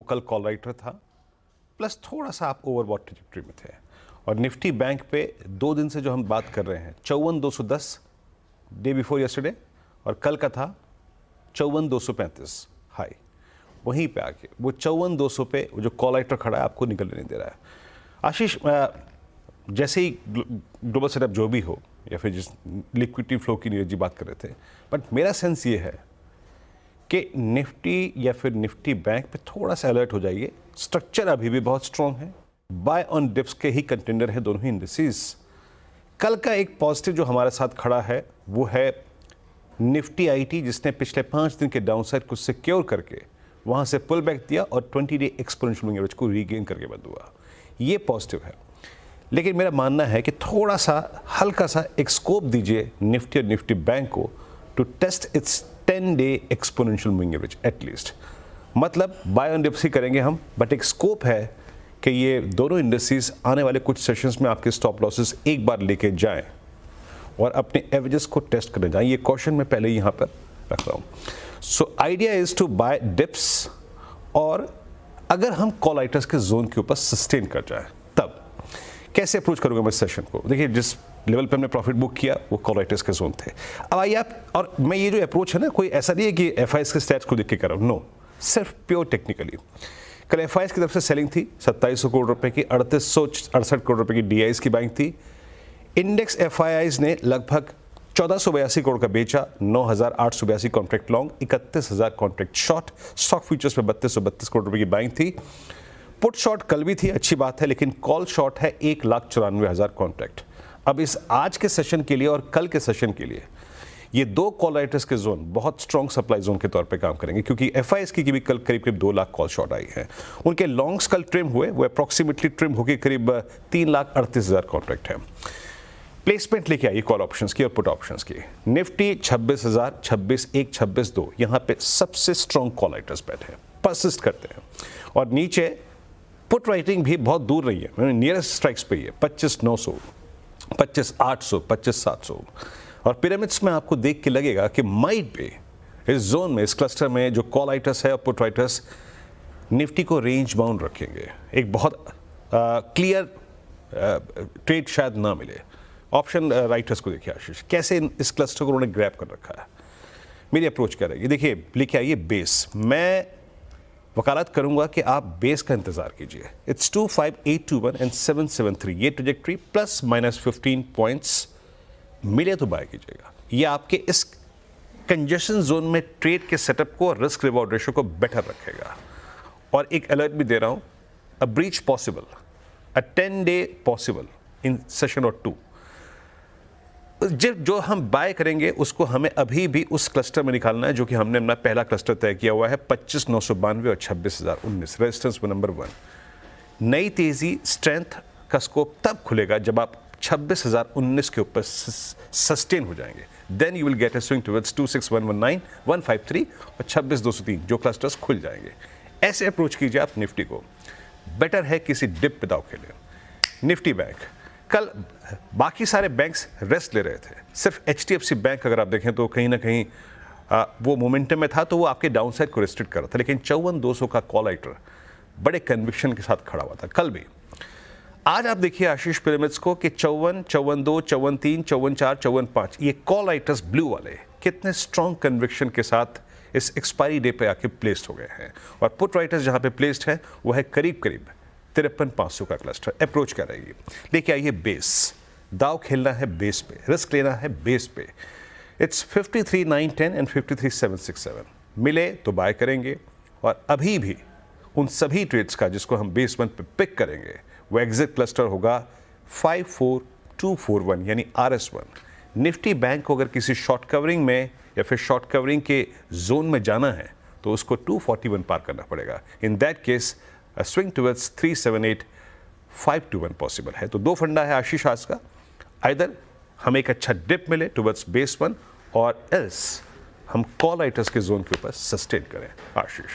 कल call writer था, plus थोड़ा सा आप ओवरबॉट ट्रिजेक्टरी में थे। और निफ्टी बैंक पे 2 दिन से जो हम बात कर रहे हैं 54,210 डे बिफोर यस्टरडे, और कल का था 54,235 हाई। वहीं पे आके वो 54,200 पे वो जो कॉल राइटर खड़ा है आपको निकलने नहीं दे रहा है। आशीष, जैसे ही ग्लोबल सेटअप जो भी हो या फिर जिस लिक्विडिटी फ्लो की नीरज जी बात कर रहे थे, बट मेरा सेंस ये है कि निफ्टी या फिर निफ्टी बैंक पे थोड़ा सा अलर्ट हो जाइए। स्ट्रक्चर अभी भी बहुत स्ट्रॉन्ग है, बाय ऑन डिप्स के ही कंटेंडर है दोनों ही इंडिसेस। कल का एक पॉजिटिव जो हमारे साथ खड़ा है वो है निफ्टी आईटी, जिसने पिछले 5 दिन के डाउनसाइड को सिक्योर करके वहां से पुल बैक दिया और 20 डे एक्सपोनेंशियल मूविंग एवरेज को रीगेन करके बंद हुआ। ये पॉजिटिव है, लेकिन मेरा मानना है कि थोड़ा सा हल्का सा एक स्कोप दीजिए निफ्टी और निफ्टी बैंक को to test it's 10 day exponential moving average at least. मतलब बाय ऑन डिप्स ही करेंगे हम, बट एक स्कोप है कि ये दोनों इंडस्ट्रीज आने वाले कुछ सेशंस में आपके स्टॉप लॉसेस एक बार लेके जाएं और अपने एवरेजेस को टेस्ट करने जाएं। ये क्वेश्चन मैं पहले ही यहाँ पर रख रहा हूँ। So idea is to buy dips, और अगर हम कॉल राइटर्स के जोन के ऊपर सस्टेन कर जाए तब कैसे अप्रोच करूँगा मैं सेशन को। देखिए, जिस लेवल पे हमने प्रॉफिट बुक किया वो कॉल राइटर्स के जोन थे। अब आइए आप, और मैं ये जो अप्रोच है ना, कोई ऐसा नहीं है कि एफआईएस के स्टैट्स को देख के कर रहा हूँ, नो, सिर्फ प्योर टेक्निकली। कल एफआईएस की तरफ से सेलिंग थी 2700 करोड़ रुपए की, 3868 करोड़ रुपए की डीआईएस की बाइंग थी। इंडेक्स एफआईआईज ने लगभग 1482 करोड़ का बेचा, 9882 contract long, 31,000 contract short. Stock futures में 3232 करोड़ रुपए की बाइंग थी। पुट शॉर्ट कल भी थी, अच्छी बात है, लेकिन कॉल शॉर्ट है 1,94,000 कॉन्ट्रैक्ट। अब इस आज के सेशन के लिए और कल के सेशन के लिए ये 2 कॉल राइटर्स के जोन बहुत स्ट्रॉन्ग सप्लाई जोन के तौर पे काम करेंगे, क्योंकि एफआईएस की भी कल करीब 2 लाख कॉल शॉर्ट आई हैं। उनके लॉन्ग्स कल ट्रिम हुए, वो अप्रॉक्सीमेटली ट्रिम होकर करीब 3,38,000 कॉन्ट्रैक्ट है। प्लेसमेंट लेके आई कॉल ऑप्शंस की और पुट ऑप्शंस की। निफ्टी 26,000, 26,1, 26,2, यहाँ पे सबसे स्ट्रॉन्ग कॉल राइटर्स बैठे हैं, परसिस्ट करते हैं। और नीचे पुट राइटिंग भी बहुत दूर नहीं है, नियरेस्ट स्ट्राइक्स पे ही है, 25,900, 25,800, 25,700। और पिरामिड्स में आपको देख के लगेगा कि माइट पे इस जोन में, इस क्लस्टर में जो कॉल राइटर्स है और पुट राइटर्स निफ्टी को रेंज बाउंड रखेंगे। एक बहुत क्लियर ट्रेड शायद ना मिले। ऑप्शन राइटर्स को देखिए आशीष, कैसे इस क्लस्टर को उन्होंने ग्रैब कर रखा है। मेरी अप्रोच क्या रहेगी, देखिए लेके आइए बेस। मैं वकालत करूंगा कि आप बेस का इंतजार कीजिए। इट्स 25,821 एंड 773, ये ट्रेजेक्ट्री प्लस माइनस 15 पॉइंट्स मिले तो बाय कीजिएगा। ये आपके इस कंजेशन जोन में ट्रेड के सेटअप को और रिस्क रिवॉर्ड रेशियो को बेटर रखेगा। और एक अलर्ट भी दे रहा हूं, a breach possible, a 10 day possible in session और 2। जो हम बाय करेंगे उसको हमें अभी भी उस क्लस्टर में निकालना है जो कि हमने अपना पहला क्लस्टर तय किया हुआ है, 25,992 और 26,019, रेजिस्टेंस में नंबर 1। नई तेजी स्ट्रेंथ का स्कोप तब खुलेगा जब आप 26,019 के ऊपर सस्टेन हो जाएंगे। Then you will get a swing towards 26,119, 153 और 26,203, जो क्लस्टर्स खुल जाएंगे। ऐसे अप्रोच कीजिए आप निफ्टी को, बेटर है किसी डिप पे दाव खेलें। निफ्टी बैंक, कल बाकी सारे बैंक्स रेस्ट ले रहे थे, सिर्फ एचडीएफसी बैंक अगर आप देखें तो कहीं ना कहीं वो मोमेंटम में था, तो वो आपके डाउनसाइड को रिस्ट्रिक्ट कर रहा था। लेकिन 54,200 का कॉल राइटर बड़े कन्विक्शन के साथ खड़ा हुआ था कल भी। आज आप देखिए आशीष पिरामिड्स को कि 54, 54,2, 54,3, 54,4, 54,5, ये कॉल राइटर्स ब्लू वाले कितने स्ट्रॉन्ग कन्विक्शन के साथ इस एक्सपायरी डे पे आके प्लेस्ड हो गए हैं। और पुट राइटर्स जहां पे प्लेस्ड है वो है करीब 53,500 का क्लस्टर। अप्रोच क्या रहेगी, लेके आइए बेस। दाव खेलना है बेस पे, रिस्क लेना है बेस पे। इट्स 53,910 एंड 53,767, मिले तो बाय करेंगे। और अभी भी उन सभी ट्रेड्स का जिसको हम बेस 1 पे पिक करेंगे वो एग्जिट क्लस्टर होगा 54,241 यानी RS1। निफ्टी बैंक को अगर किसी शॉर्ट कवरिंग में या फिर शॉर्ट कवरिंग के जोन में जाना है तो उसको 241 पार करना पड़ेगा। In that case swing towards 378,521 possible है। तो 2 फंडा है आशीष आज का, आइदर हमें एक अच्छा डिप मिले टुवर्ड्स बेस 1 और एल्स हम कॉल राइटर्स के जोन के ऊपर सस्टेन करें आशीष।